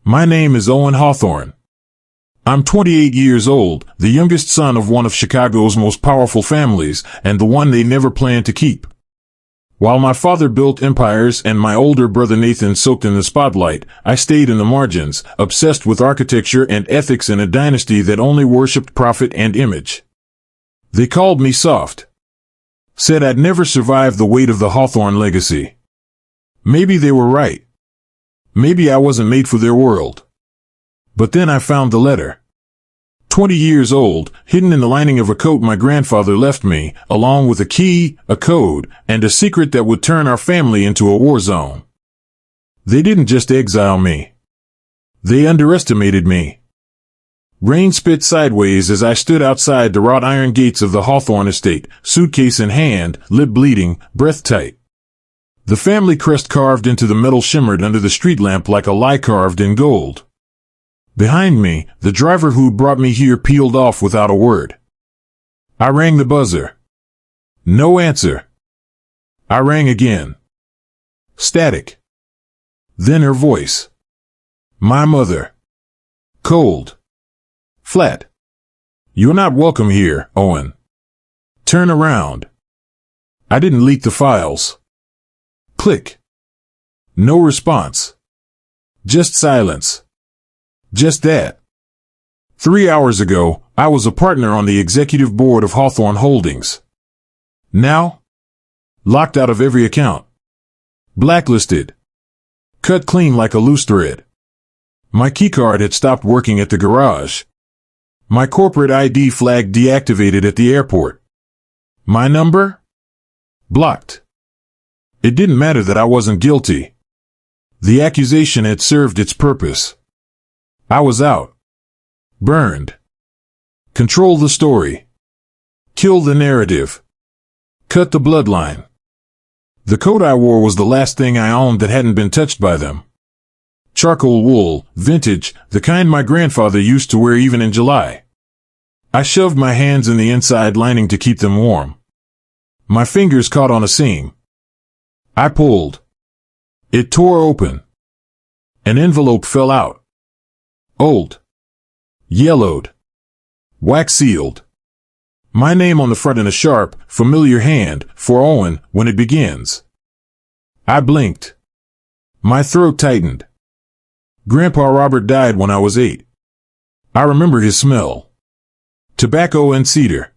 My name is Owen Hawthorne. I'm 28 years old, the youngest son of one of Chicago's most powerful families, and the one they never planned to keep. While my father built empires and my older brother Nathan soaked in the spotlight, I stayed in the margins, obsessed with architecture and ethics in a dynasty that only worshipped profit and image. They called me soft. Said I'd never survive the weight of the Hawthorne legacy. Maybe they were right. Maybe I wasn't made for their world. But then I found the letter. 20 years old, hidden in the lining of a coat my grandfather left me, along with a key, a code, and a secret that would turn our family into a war zone. They didn't just exile me. They underestimated me. Rain spit sideways as I stood outside the wrought iron gates of the Hawthorne estate, suitcase in hand, lip bleeding, breath tight. The family crest carved into the metal shimmered under the street lamp like a lie carved in gold. Behind me, the driver who brought me here peeled off without a word. I rang the buzzer. No answer. I rang again. Static. Then her voice. My mother. Cold. Flat. You're not welcome here, Owen. Turn around. I didn't leak the files. Click. No response. Just silence. Just that. 3 hours ago, I was a partner on the executive board of Hawthorne Holdings. Now? Locked out of every account. Blacklisted. Cut clean like a loose thread. My keycard had stopped working at the garage. My corporate ID flag deactivated at the airport. My number? Blocked. It didn't matter that I wasn't guilty. The accusation had served its purpose. I was out. Burned. Control the story. Kill the narrative. Cut the bloodline. The coat I wore was the last thing I owned that hadn't been touched by them. Charcoal wool, vintage, the kind my grandfather used to wear even in July. I shoved my hands in the inside lining to keep them warm. My fingers caught on a seam. I pulled. It tore open. An envelope fell out. Old. Yellowed. Wax sealed. My name on the front in a sharp, familiar hand, for Owen, when it begins. I blinked. My throat tightened. Grandpa Robert died when I was 8. I remember his smell. Tobacco and cedar.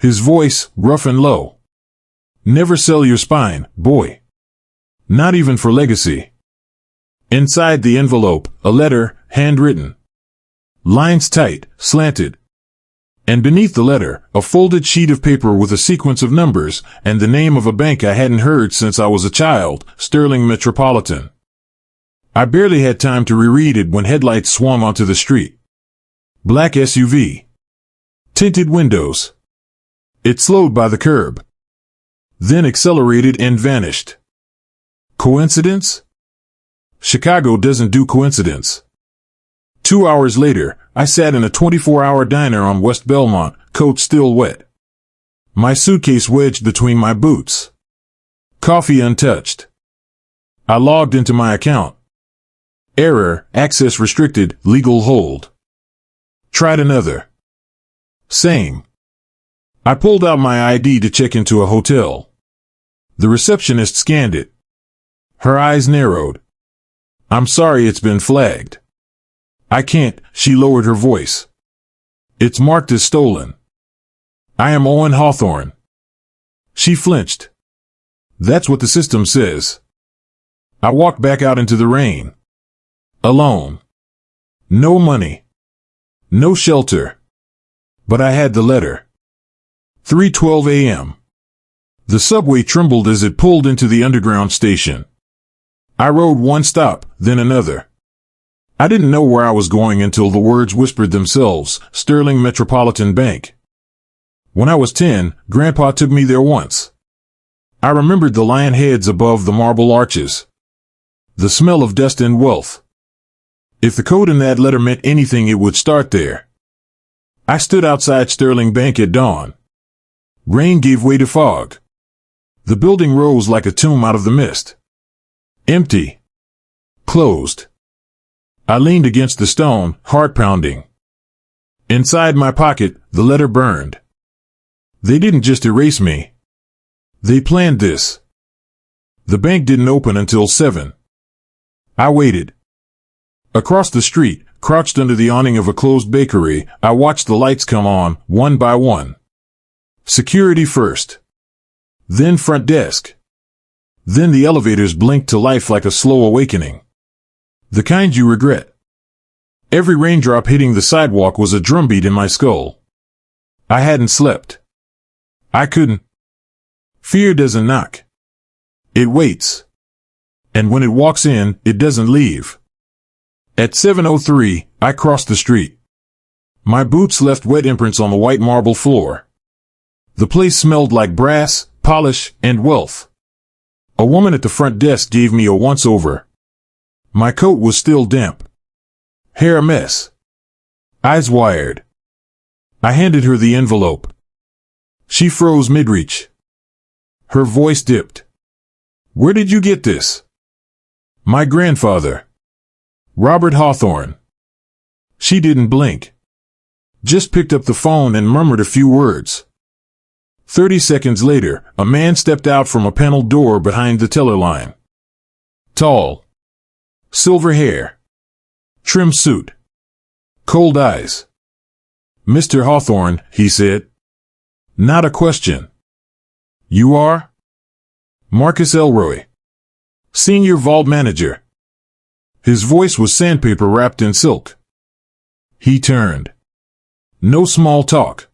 His voice, rough and low. Never sell your spine, boy. Not even for legacy. Inside the envelope, a letter, handwritten. Lines tight, slanted. And beneath the letter, a folded sheet of paper with a sequence of numbers, and the name of a bank I hadn't heard since I was a child, Sterling Metropolitan. I barely had time to reread it when headlights swung onto the street. Black SUV. Tinted windows. It slowed by the curb. Then accelerated and vanished. Coincidence? Chicago doesn't do coincidence. 2 hours later, I sat in a 24-hour diner on West Belmont, coat still wet. My suitcase wedged between my boots. Coffee untouched. I logged into my account. Error, access restricted, legal hold. Tried another. Same. I pulled out my ID to check into a hotel. The receptionist scanned it. Her eyes narrowed. I'm sorry it's been flagged. I can't, she lowered her voice. It's marked as stolen. I am Owen Hawthorne. She flinched. That's what the system says. I walked back out into the rain. Alone. No money. No shelter. But I had the letter. 3:12 a.m. The subway trembled as it pulled into the underground station. I rode one stop, then another. I didn't know where I was going until the words whispered themselves, Sterling Metropolitan Bank. When I was 10, Grandpa took me there once. I remembered the lion heads above the marble arches. The smell of dust and wealth. If the code in that letter meant anything, it would start there. I stood outside Sterling Bank at dawn. Rain gave way to fog. The building rose like a tomb out of the mist. Empty. Closed. I leaned against the stone, heart pounding. Inside my pocket, the letter burned. They didn't just erase me. They planned this. The bank didn't open until 7. I waited. Across the street, crouched under the awning of a closed bakery, I watched the lights come on, one by one. Security first. Then front desk. Then the elevators blinked to life like a slow awakening. The kind you regret. Every raindrop hitting the sidewalk was a drumbeat in my skull. I hadn't slept. I couldn't. Fear doesn't knock. It waits. And when it walks in, it doesn't leave. At 7:03, I crossed the street. My boots left wet imprints on the white marble floor. The place smelled like brass, polish, and wealth. A woman at the front desk gave me a once-over. My coat was still damp. Hair a mess. Eyes wired. I handed her the envelope. She froze mid-reach. Her voice dipped. Where did you get this? My grandfather. Robert Hawthorne. She didn't blink. Just picked up the phone and murmured a few words. 30 seconds later, a man stepped out from a paneled door behind the teller line. Tall. Silver hair. Trim suit. Cold eyes. Mr. Hawthorne, he said. Not a question. You are? Marcus Elroy. Senior Vault Manager. His voice was sandpaper wrapped in silk. He turned. No small talk.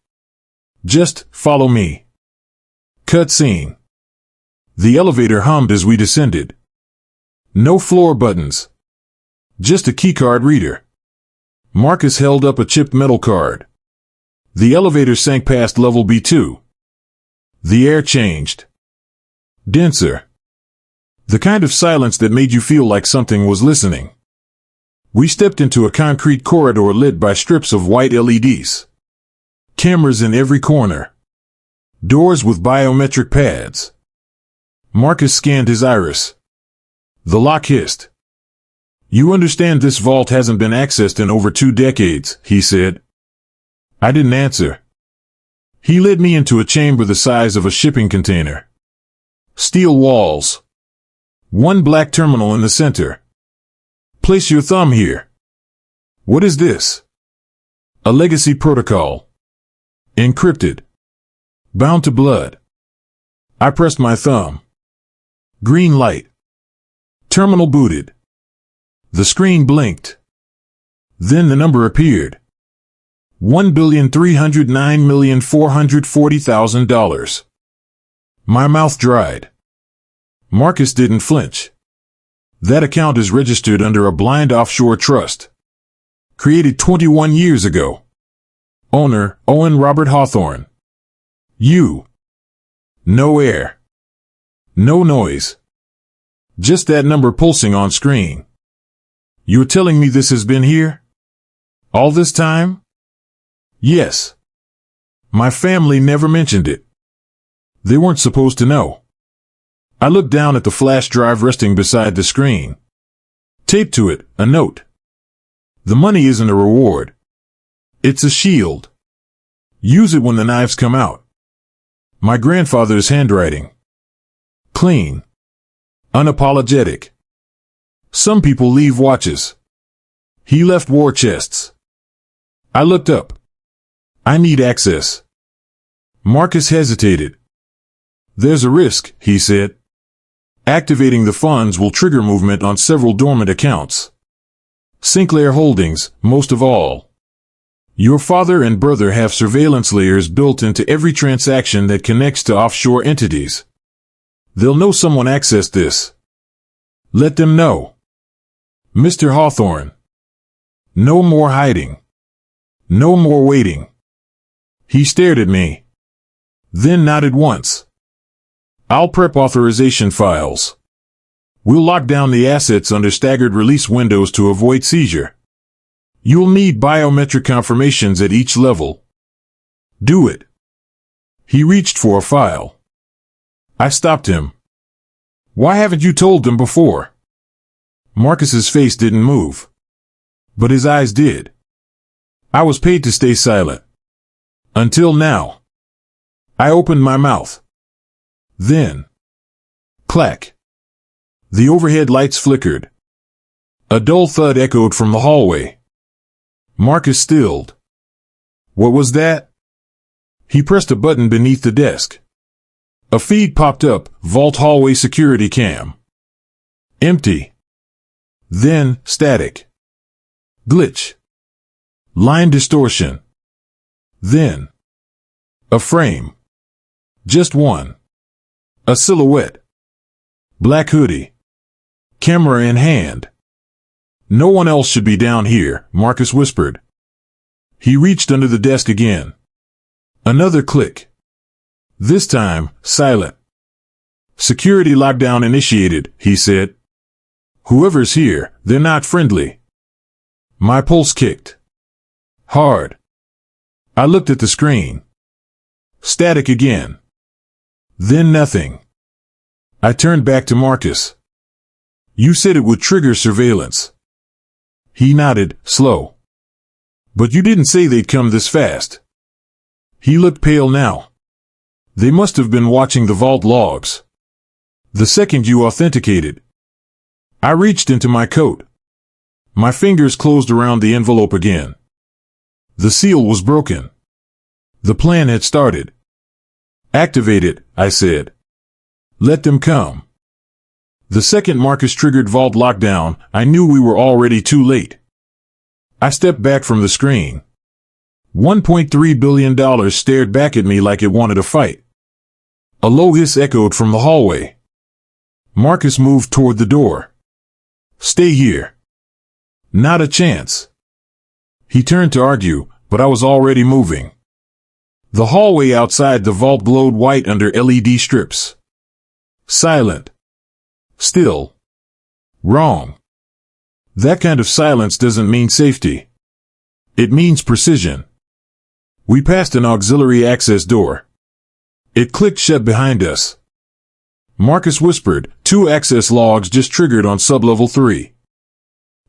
Just follow me. Cut scene. The elevator hummed as we descended. No floor buttons. Just a keycard reader. Marcus held up a chipped metal card. The elevator sank past level B2. The air changed. Denser. The kind of silence that made you feel like something was listening. We stepped into a concrete corridor lit by strips of white LEDs. Cameras in every corner. Doors with biometric pads. Marcus scanned his iris. The lock hissed. You understand this vault hasn't been accessed in over 2 decades, he said. I didn't answer. He led me into a chamber the size of a shipping container. Steel walls. One black terminal in the center. Place your thumb here. What is this? A legacy protocol. Encrypted. Bound to blood. I pressed my thumb. Green light. Terminal booted. The screen blinked. Then the number appeared. $1,309,440,000. My mouth dried. Marcus didn't flinch. That account is registered under a blind offshore trust. Created 21 years ago. Owner, Owen Robert Hawthorne. You. No air. No noise. Just that number pulsing on screen. You're telling me this has been here? All this time? Yes. My family never mentioned it. They weren't supposed to know. I looked down at the flash drive resting beside the screen. Taped to it, a note. The money isn't a reward. It's a shield. Use it when the knives come out. My grandfather's handwriting. Clean. Unapologetic. Some people leave watches. He left war chests. I looked up. I need access. Marcus hesitated. There's a risk, he said. Activating the funds will trigger movement on several dormant accounts. Sinclair Holdings, most of all. Your father and brother have surveillance layers built into every transaction that connects to offshore entities. They'll know someone accessed this. Let them know. Mr. Hawthorne. No more hiding. No more waiting. He stared at me. Then nodded once. I'll prep authorization files. We'll lock down the assets under staggered release windows to avoid seizure. You'll need biometric confirmations at each level. Do it. He reached for a file. I stopped him. Why haven't you told them before? Marcus's face didn't move. but his eyes did. I was paid to stay silent. Until now. I opened my mouth. Then. Clack. The overhead lights flickered. A dull thud echoed from the hallway. Marcus stilled. What was that? He pressed a button beneath the desk. A feed popped up, vault hallway security cam. Empty. Then, static. Glitch. Line distortion. Then. A frame. Just one. A silhouette. Black hoodie. Camera in hand. No one else should be down here, Marcus whispered. He reached under the desk again. Another click. This time, silent. Security lockdown initiated, he said. Whoever's here, they're not friendly. My pulse kicked. Hard. I looked at the screen. Static again. Then nothing. I turned back to Marcus. You said it would trigger surveillance. He nodded, slow. But you didn't say they'd come this fast. He looked pale now. They must have been watching the vault logs. The second you authenticated. I reached into my coat. My fingers closed around the envelope again. The seal was broken. The plan had started. Activate it, I said. Let them come. The second Marcus triggered vault lockdown, I knew we were already too late. I stepped back from the screen. $1.3 billion stared back at me like it wanted a fight. A low hiss echoed from the hallway. Marcus moved toward the door. Stay here. Not a chance. He turned to argue, but I was already moving. The hallway outside the vault glowed white under LED strips. Silent. Still. Wrong. That kind of silence doesn't mean safety. It means precision. We passed an auxiliary access door. It clicked shut behind us. Marcus whispered, 2 access logs just triggered on sublevel 3.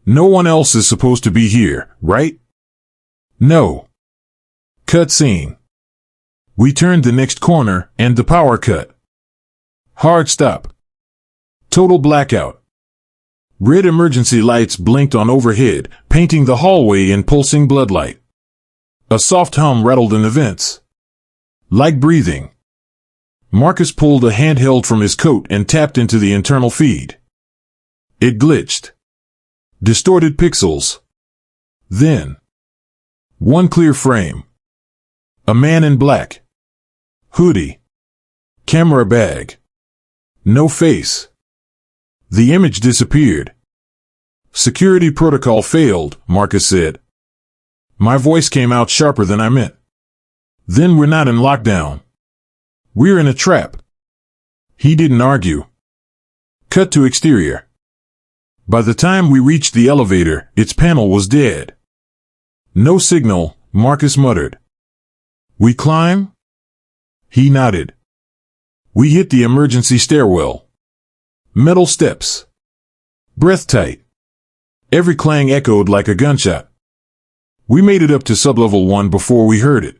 No one else is supposed to be here, right? No. Cutscene. We turned the next corner, and the power cut. Hard stop. Total blackout. Red emergency lights blinked on overhead, painting the hallway in pulsing bloodlight. A soft hum rattled in the vents. Like breathing. Marcus pulled a handheld from his coat and tapped into the internal feed. It glitched. Distorted pixels. Then. One clear frame. A man in black. Hoodie. Camera bag. No face. The image disappeared. Security protocol failed, Marcus said. My voice came out sharper than I meant. Then we're not in lockdown. We're in a trap. He didn't argue. Cut to exterior. By the time we reached the elevator, its panel was dead. No signal, Marcus muttered. We climb? He nodded. We hit the emergency stairwell. Metal steps. Breath tight. Every clang echoed like a gunshot. We made it up to sublevel 1 before we heard it.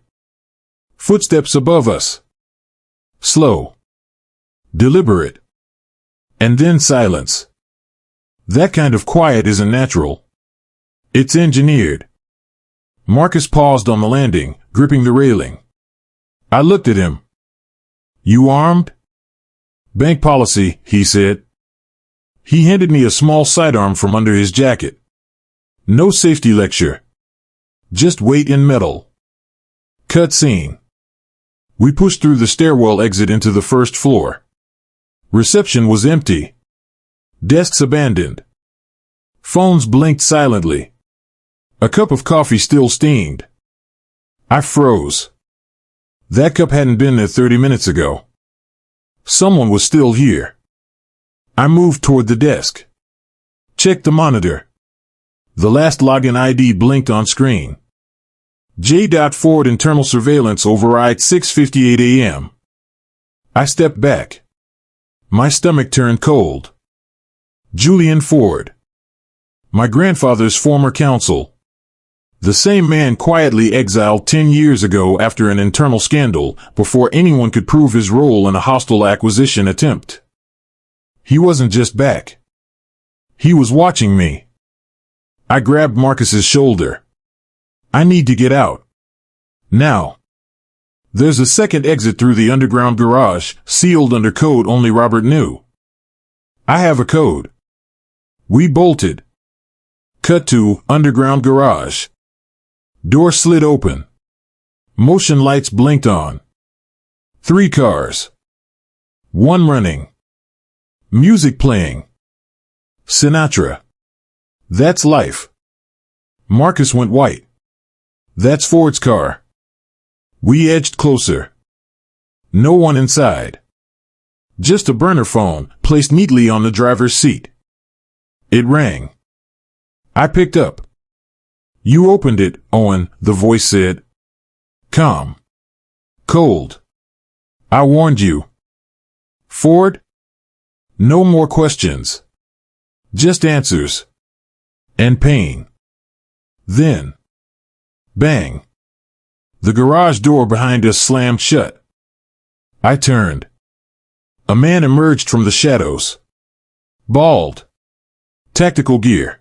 Footsteps above us. Slow. Deliberate. And then silence. That kind of quiet isn't natural. It's engineered. Marcus paused on the landing, gripping the railing. I looked at him. You armed? Bank policy, he said. He handed me a small sidearm from under his jacket. No safety lecture. Just weight in metal. Cutscene. We pushed through the stairwell exit into the first floor. Reception was empty. Desks abandoned. Phones blinked silently. A cup of coffee still steamed. I froze. That cup hadn't been there 30 minutes ago. Someone was still here. I moved toward the desk. Checked the monitor. The last login ID blinked on screen. J. Ford internal surveillance override 6:58 a.m. I stepped back. My stomach turned cold. Julian Ford. My grandfather's former counsel. The same man quietly exiled 10 years ago after an internal scandal, before anyone could prove his role in a hostile acquisition attempt. He wasn't just back. He was watching me. I grabbed Marcus's shoulder. I need to get out. Now. There's a second exit through the underground garage, sealed under code only Robert knew. I have a code. We bolted. Cut to underground garage. Door slid open. Motion lights blinked on. 3 cars. 1 running. Music playing. Sinatra. That's life. Marcus went white. That's Ford's car. We edged closer. No one inside. Just a burner phone, placed neatly on the driver's seat. It rang. I picked up. You opened it, Owen, the voice said. Calm. Cold. I warned you. Ford? No more questions. Just answers. And pain. Then. Bang. The garage door behind us slammed shut. I turned. A man emerged from the shadows. Bald. Tactical gear.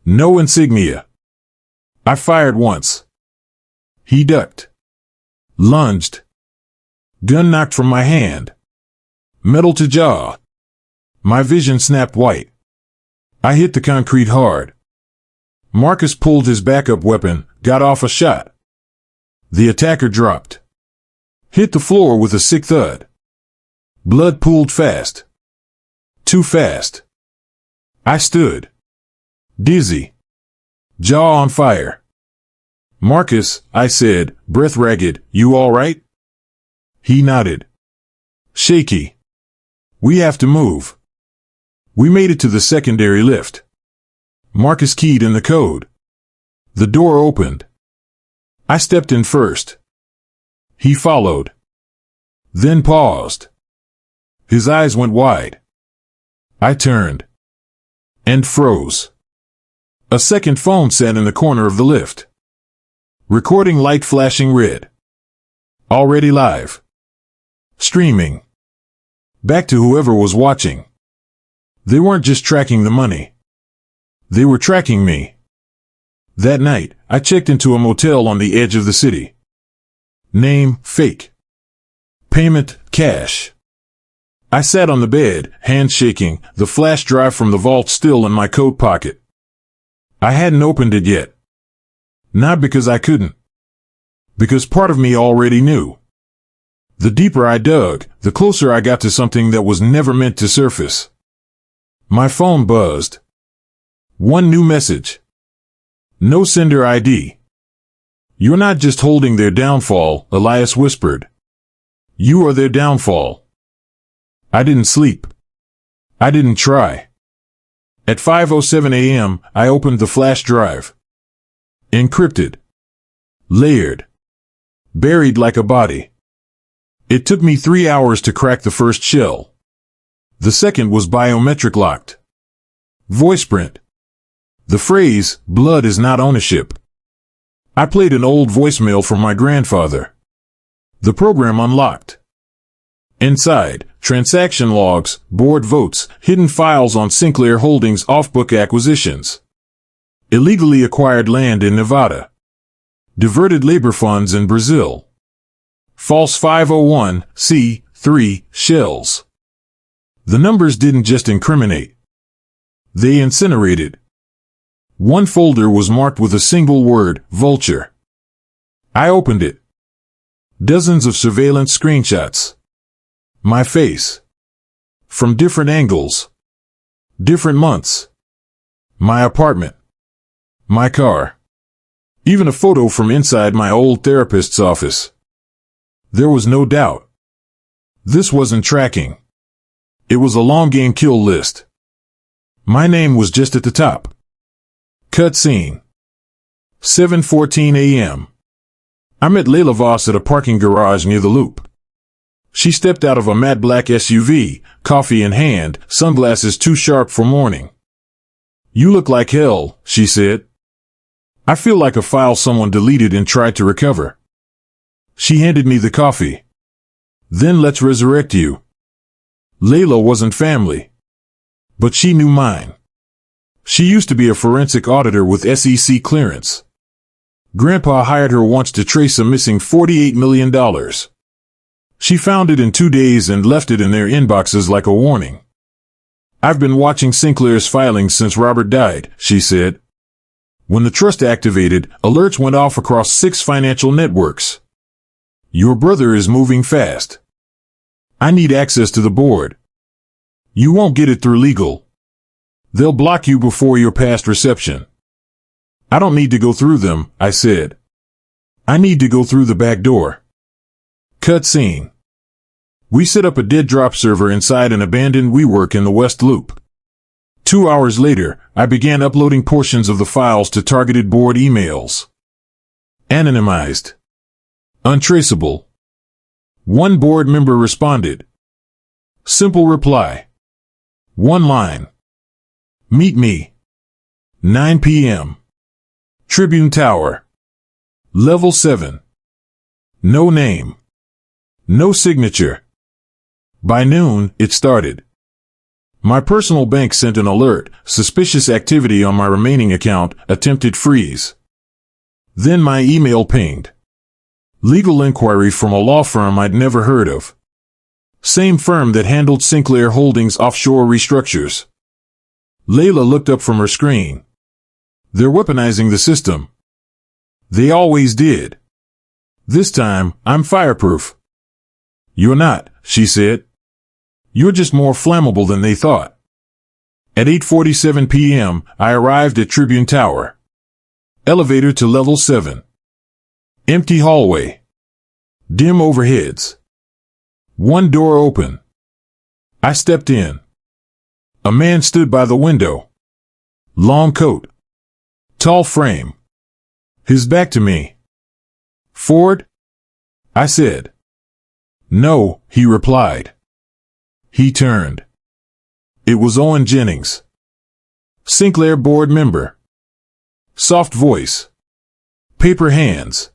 No insignia. I fired once. He ducked. Lunged. Gun knocked from my hand. Metal to jaw. My vision snapped white. I hit the concrete hard. Marcus pulled his backup weapon, got off a shot. The attacker dropped. Hit the floor with a sick thud. Blood pooled fast. Too fast. I stood. Dizzy. Jaw on fire. Marcus, I said, breath ragged, you all right? He nodded. Shaky. We have to move. We made it to the secondary lift. Marcus keyed in the code. The door opened. I stepped in first. He followed. Then paused. His eyes went wide. I turned. And froze. A second phone sat in the corner of the lift. Recording light flashing red. Already live. Streaming. Back to whoever was watching. They weren't just tracking the money. They were tracking me. That night, I checked into a motel on the edge of the city. Name, fake. Payment, cash. I sat on the bed, hands shaking, the flash drive from the vault still in my coat pocket. I hadn't opened it yet. Not because I couldn't. Because part of me already knew. The deeper I dug, the closer I got to something that was never meant to surface. My phone buzzed. One new message. No sender ID. You're not just holding their downfall, Elias whispered. You are their downfall. I didn't sleep. I didn't try. At 5:07 a.m., I opened the flash drive. Encrypted. Layered. Buried like a body. It took me 3 hours to crack the first shell. The second was biometric locked. Voice print. The phrase, blood is not ownership. I played an old voicemail from my grandfather. The program unlocked. Inside, transaction logs, board votes, hidden files on Sinclair Holdings off-book acquisitions. Illegally acquired land in Nevada. Diverted labor funds in Brazil. False 501c3 shells. The numbers didn't just incriminate. They incinerated. One folder was marked with a single word, vulture. I opened it. Dozens of surveillance screenshots. My face. From different angles. Different months. My apartment. My car. Even a photo from inside my old therapist's office. There was no doubt. This wasn't tracking. It was a long game kill list. My name was just at the top. Cut scene. 7:14 a.m. I met Layla Voss at a parking garage near the Loop. She stepped out of a matte black SUV, coffee in hand, sunglasses too sharp for morning. You look like hell, she said. I feel like a file someone deleted and tried to recover. She handed me the coffee. Then let's resurrect you. Layla wasn't family. But she knew mine. She used to be a forensic auditor with SEC clearance. Grandpa hired her once to trace a missing $48 million. She found it in 2 days and left it in their inboxes like a warning. I've been watching Sinclair's filings since Robert died, she said. When the trust activated, alerts went off across 6 financial networks. Your brother is moving fast. I need access to the board. You won't get it through legal. They'll block you before your past reception. I don't need to go through them, I said. I need to go through the back door. Cut scene. We set up a dead drop server inside an abandoned WeWork in the West Loop. 2 hours later, I began uploading portions of the files to targeted board emails. Anonymized. Untraceable. One board member responded. Simple reply. 1 line. Meet me. 9 p.m. Tribune Tower. Level 7. No name. No signature. By noon, it started. My personal bank sent an alert, suspicious activity on my remaining account, attempted freeze. Then my email pinged. Legal inquiry from a law firm I'd never heard of. Same firm that handled Sinclair Holdings offshore restructures. Layla looked up from her screen. They're weaponizing the system. They always did. This time, I'm fireproof. You're not, she said. You're just more flammable than they thought. At 8:47 p.m., I arrived at Tribune Tower. Elevator to level 7. Empty hallway. Dim overheads. One door open. I stepped in. A man stood by the window. Long coat. Tall frame. His back to me. Ford? I said. No, he replied. He turned. It was Owen Jennings. Sinclair board member. Soft voice. Paper hands.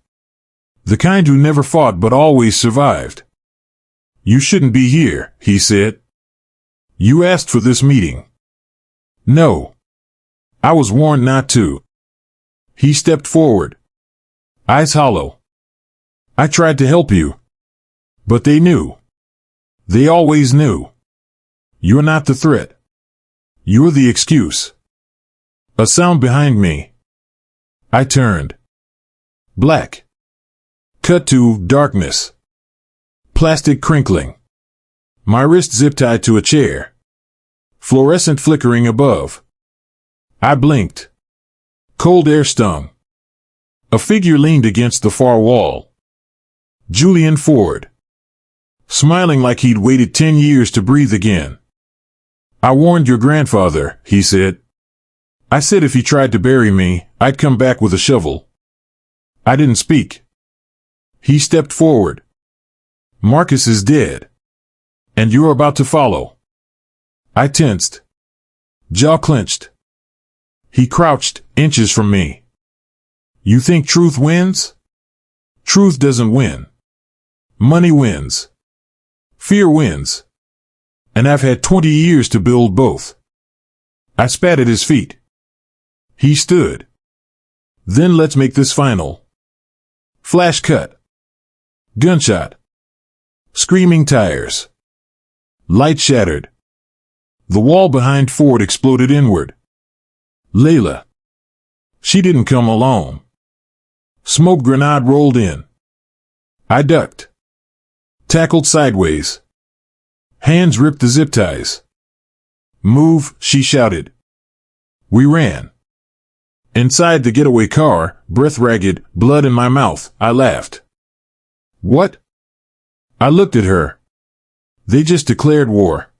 The kind who never fought but always survived. You shouldn't be here, he said. You asked for this meeting. No. I was warned not to. He stepped forward. Eyes hollow. I tried to help you. But they knew. They always knew. You're not the threat. You're the excuse. A sound behind me. I turned. Black. Cut to darkness. Plastic crinkling. My wrist zip-tied to a chair. Fluorescent flickering above. I blinked. Cold air stung. A figure leaned against the far wall. Julian Ford. Smiling like he'd waited 10 years to breathe again. I warned your grandfather, he said. I said if he tried to bury me, I'd come back with a shovel. I didn't speak. He stepped forward. Marcus is dead. And you're about to follow. I tensed. Jaw clenched. He crouched, inches from me. You think truth wins? Truth doesn't win. Money wins. Fear wins. And I've had 20 years to build both. I spat at his feet. He stood. Then let's make this final. Flash cut. Gunshot. Screaming tires. Light shattered. The wall behind Ford exploded inward. Layla. She didn't come alone. Smoke grenade rolled in. I ducked. Tackled sideways. Hands ripped the zip ties. Move, she shouted. We ran. Inside the getaway car, breath ragged, blood in my mouth, I laughed. What? I looked at her. They just declared war.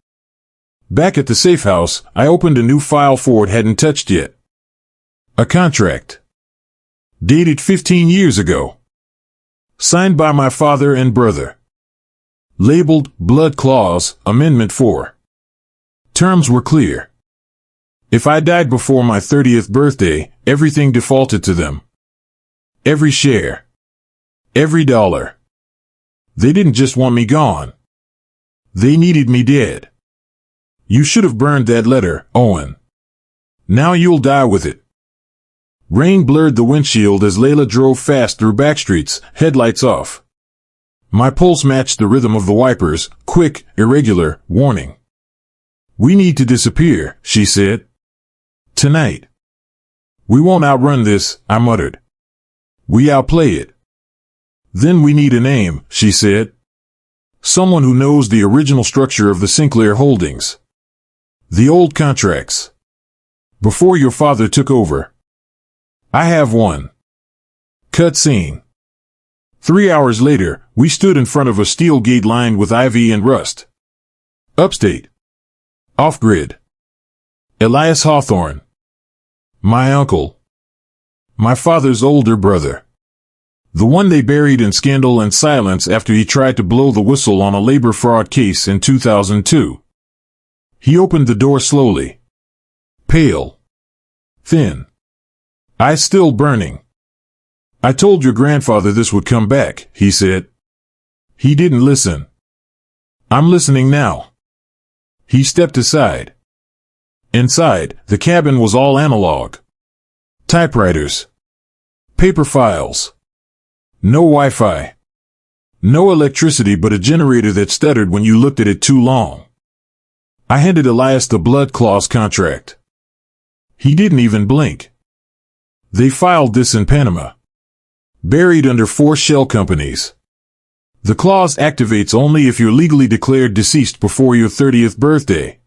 Back at the safe house, I opened a new file Ford hadn't touched yet. A contract. Dated 15 years ago. Signed by my father and brother. Labeled Blood Clause, Amendment 4. Terms were clear. If I died before my 30th birthday, everything defaulted to them. Every share. Every dollar. They didn't just want me gone. They needed me dead. You should have burned that letter, Owen. Now you'll die with it. Rain blurred the windshield as Layla drove fast through backstreets, headlights off. My pulse matched the rhythm of the wipers, quick, irregular, warning. We need to disappear, she said. Tonight. We won't outrun this, I muttered. We outplay it. Then we need a name, she said. Someone who knows the original structure of the Sinclair holdings. The old contracts. Before your father took over. I have one. Cut scene. 3 hours later, we stood in front of a steel gate lined with ivy and rust. Upstate. Off-grid. Elias Hawthorne. My uncle. My father's older brother. The one they buried in scandal and silence after he tried to blow the whistle on a labor fraud case in 2002. He opened the door slowly. Pale. Thin. Eyes still burning. I told your grandfather this would come back, he said. He didn't listen. I'm listening now. He stepped aside. Inside, the cabin was all analog. Typewriters. Paper files. No Wi-Fi. No electricity but a generator that stuttered when you looked at it too long. I handed Elias the blood clause contract. He didn't even blink. They filed this in Panama. Buried under 4 shell companies. The clause activates only if you're legally declared deceased before your 30th birthday.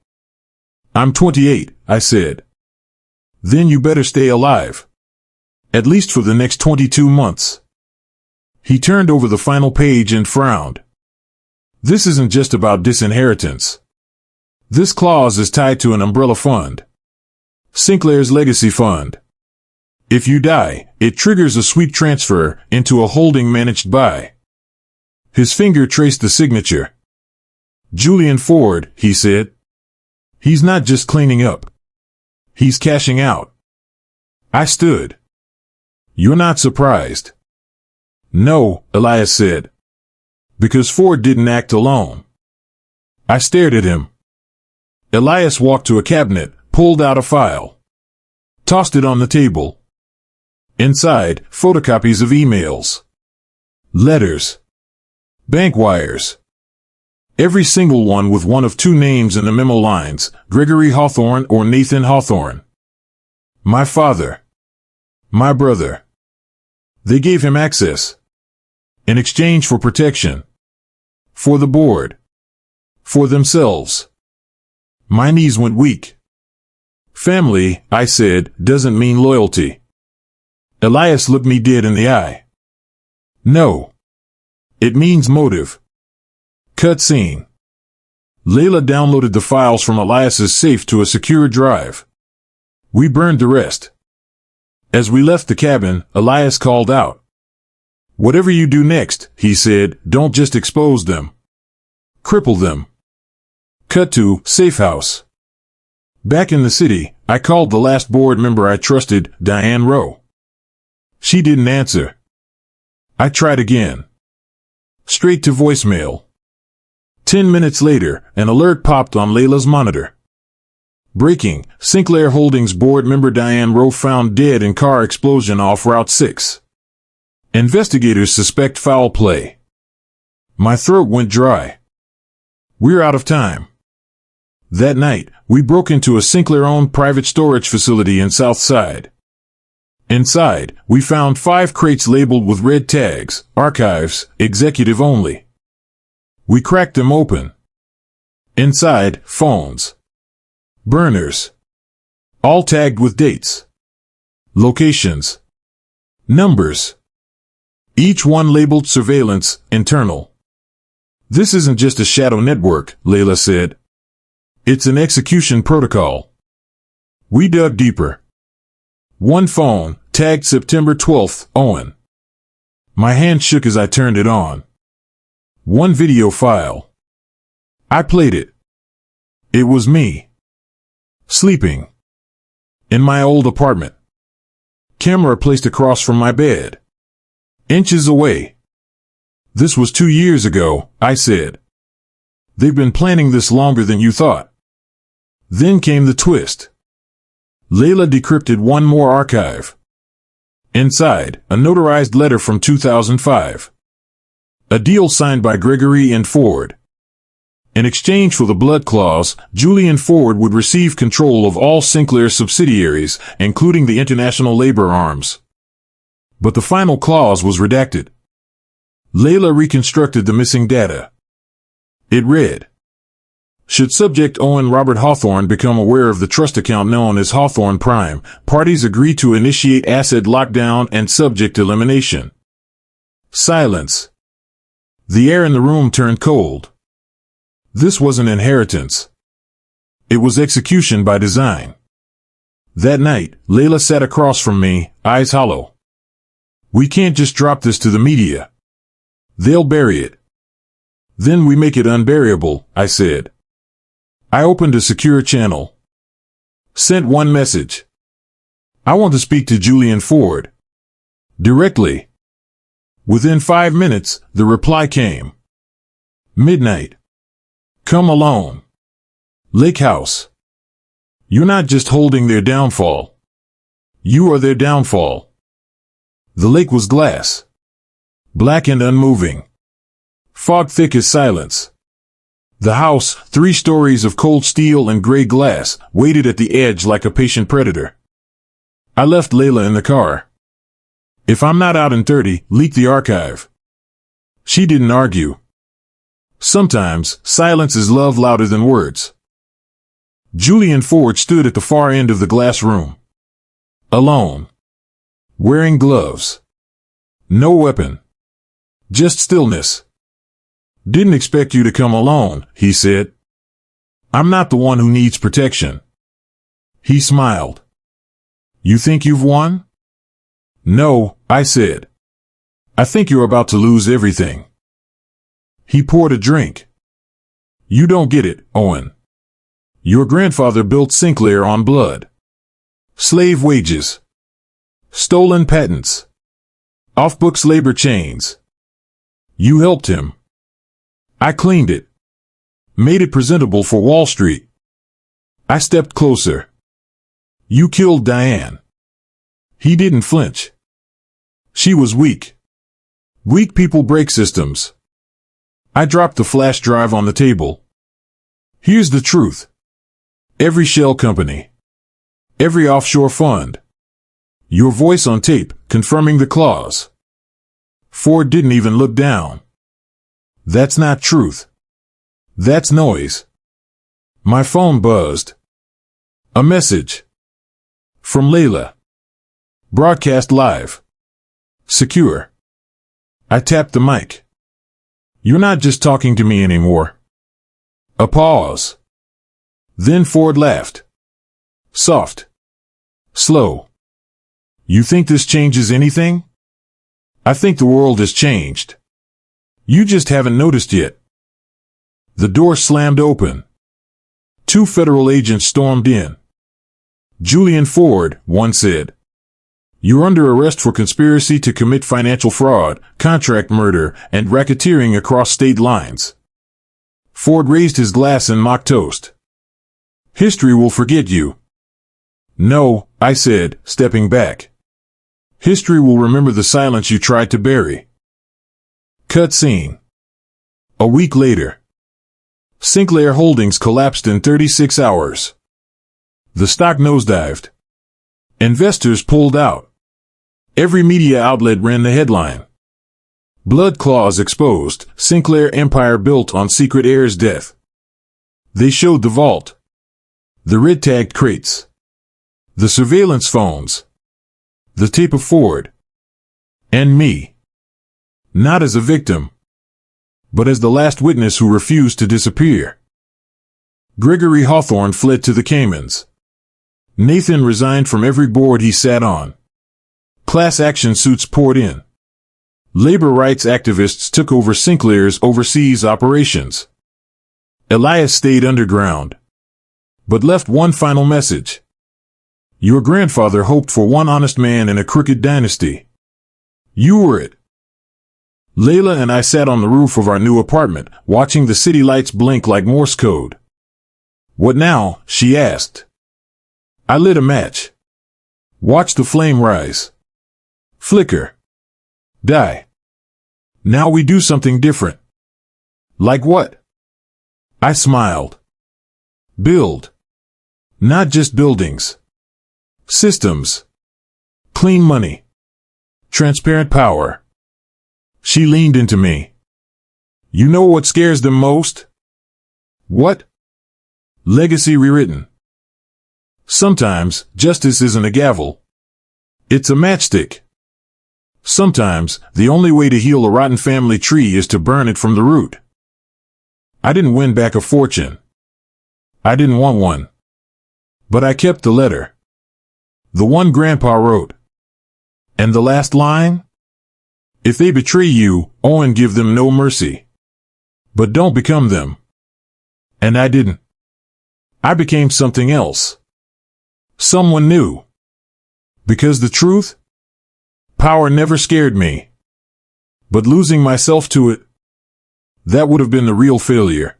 I'm 28, I said. Then you better stay alive. At least for the next 22 months. He turned over the final page and frowned. This isn't just about disinheritance. This clause is tied to an umbrella fund. Sinclair's legacy fund. If you die, it triggers a sweep transfer into a holding managed by. His finger traced the signature. Julian Ford, he said. He's not just cleaning up. He's cashing out. I stood. You're not surprised. No, Elias said. Because Ford didn't act alone. I stared at him. Elias walked to a cabinet, pulled out a file. Tossed it on the table. Inside, photocopies of emails. Letters. Bank wires. Every single one with one of 2 names in the memo lines, Gregory Hawthorne or Nathan Hawthorne. My father. My brother. They gave him access. In exchange for protection. For the board. For themselves. My knees went weak. Family, I said, doesn't mean loyalty. Elias looked me dead in the eye. No. It means motive. Cut scene. Layla downloaded the files from Elias's safe to a secure drive. We burned the rest. As we left the cabin, Elias called out. Whatever you do next, he said, don't just expose them. Cripple them. Cut to Safe House. Back in the city, I called the last board member I trusted, Diane Rowe. She didn't answer. I tried again. Straight to voicemail. 10 minutes later, an alert popped on Layla's monitor. Breaking, Sinclair Holdings board member Diane Rowe found dead in car explosion off Route 6. Investigators suspect foul play. My throat went dry. We're out of time. That night, we broke into a Sinclair-owned private storage facility in South Side. Inside, we found 5 crates labeled with red tags, archives, executive only. We cracked them open. Inside, phones. Burners. All tagged with dates. Locations. Numbers. Each one labeled surveillance, internal. This isn't just a shadow network, Layla said. It's an execution protocol. We dug deeper. One phone, tagged September 12th, Owen. My hand shook as I turned it on. One video file. I played it. It was me. Sleeping. In my old apartment. Camera placed across from my bed. Inches away. This was 2 years ago, I said. They've been planning this longer than you thought. Then came the twist. Layla decrypted one more archive. Inside, a notarized letter from 2005. A deal signed by Gregory and Ford. In exchange for the blood clause, Julian Ford would receive control of all Sinclair subsidiaries, including the International Labor Arms. But the final clause was redacted. Layla reconstructed the missing data. It read, should subject Owen Robert Hawthorne become aware of the trust account known as Hawthorne Prime, parties agree to initiate asset lockdown and subject elimination. Silence. The air in the room turned cold. This wasn't inheritance. It was execution by design. That night, Layla sat across from me, eyes hollow. We can't just drop this to the media. They'll bury it. Then we make it unburyable, I said. I opened a secure channel. Sent one message. I want to speak to Julian Ford. Directly. Within 5 minutes, the reply came. Midnight. Come alone. Lake House. You're not just holding their downfall. You are their downfall. The lake was glass. Black and unmoving. Fog thick as silence. The house, 3 stories of cold steel and gray glass, waited at the edge like a patient predator. I left Layla in the car. If I'm not out in 30, leak the archive. She didn't argue. Sometimes, silence is love louder than words. Julian Ford stood at the far end of the glass room. Alone. Wearing gloves. No weapon. Just stillness. Didn't expect you to come alone, he said. I'm not the one who needs protection. He smiled. You think you've won? No, I said. I think you're about to lose everything. He poured a drink. You don't get it, Owen. Your grandfather built Sinclair on blood. Slave wages. Stolen patents. Off-books labor chains. You helped him. I cleaned it. Made it presentable for Wall Street. I stepped closer. You killed Diane. He didn't flinch. She was weak. Weak people break systems. I dropped the flash drive on the table. Here's the truth. Every shell company. Every offshore fund. Your voice on tape, confirming the clause. Ford didn't even look down. That's not truth. That's noise. My phone buzzed. A message. From Layla. Broadcast live. Secure. I tapped the mic. You're not just talking to me anymore. A pause. Then Ford laughed. Soft. Slow. You think this changes anything? I think the world has changed. You just haven't noticed yet. The door slammed open. 2 federal agents stormed in. Julian Ford, one said. You're under arrest for conspiracy to commit financial fraud, contract murder, and racketeering across state lines. Ford raised his glass and mock toast. History will forget you. No, I said, stepping back. History will remember the silence you tried to bury. Cut scene. A week later. Sinclair Holdings collapsed in 36 hours. The stock nosedived. Investors pulled out. Every media outlet ran the headline. Blood clause exposed, Sinclair empire built on secret heir's death. They showed the vault. The red-tagged crates. The surveillance phones. The tape of Ford. And me. Not as a victim, but as the last witness who refused to disappear. Gregory Hawthorne fled to the Caymans. Nathan resigned from every board he sat on. Class action suits poured in. Labor rights activists took over Sinclair's overseas operations. Elias stayed underground, but left one final message. Your grandfather hoped for one honest man in a crooked dynasty. You were it. Layla and I sat on the roof of our new apartment, watching the city lights blink like Morse code. What now? She asked. I lit a match. Watched the flame rise. Flicker. Die. Now we do something different. Like what? I smiled. Build. Not just buildings. Systems. Clean money. Transparent power. She leaned into me. You know what scares them most? What? Legacy rewritten. Sometimes, justice isn't a gavel. It's a matchstick. Sometimes, the only way to heal a rotten family tree is to burn it from the root. I didn't win back a fortune. I didn't want one. But I kept the letter. The one Grandpa wrote. And the last line? If they betray you, Owen, give them no mercy. But don't become them. And I didn't. I became something else. Someone new. Because the truth? Power never scared me. But losing myself to it, that would have been the real failure.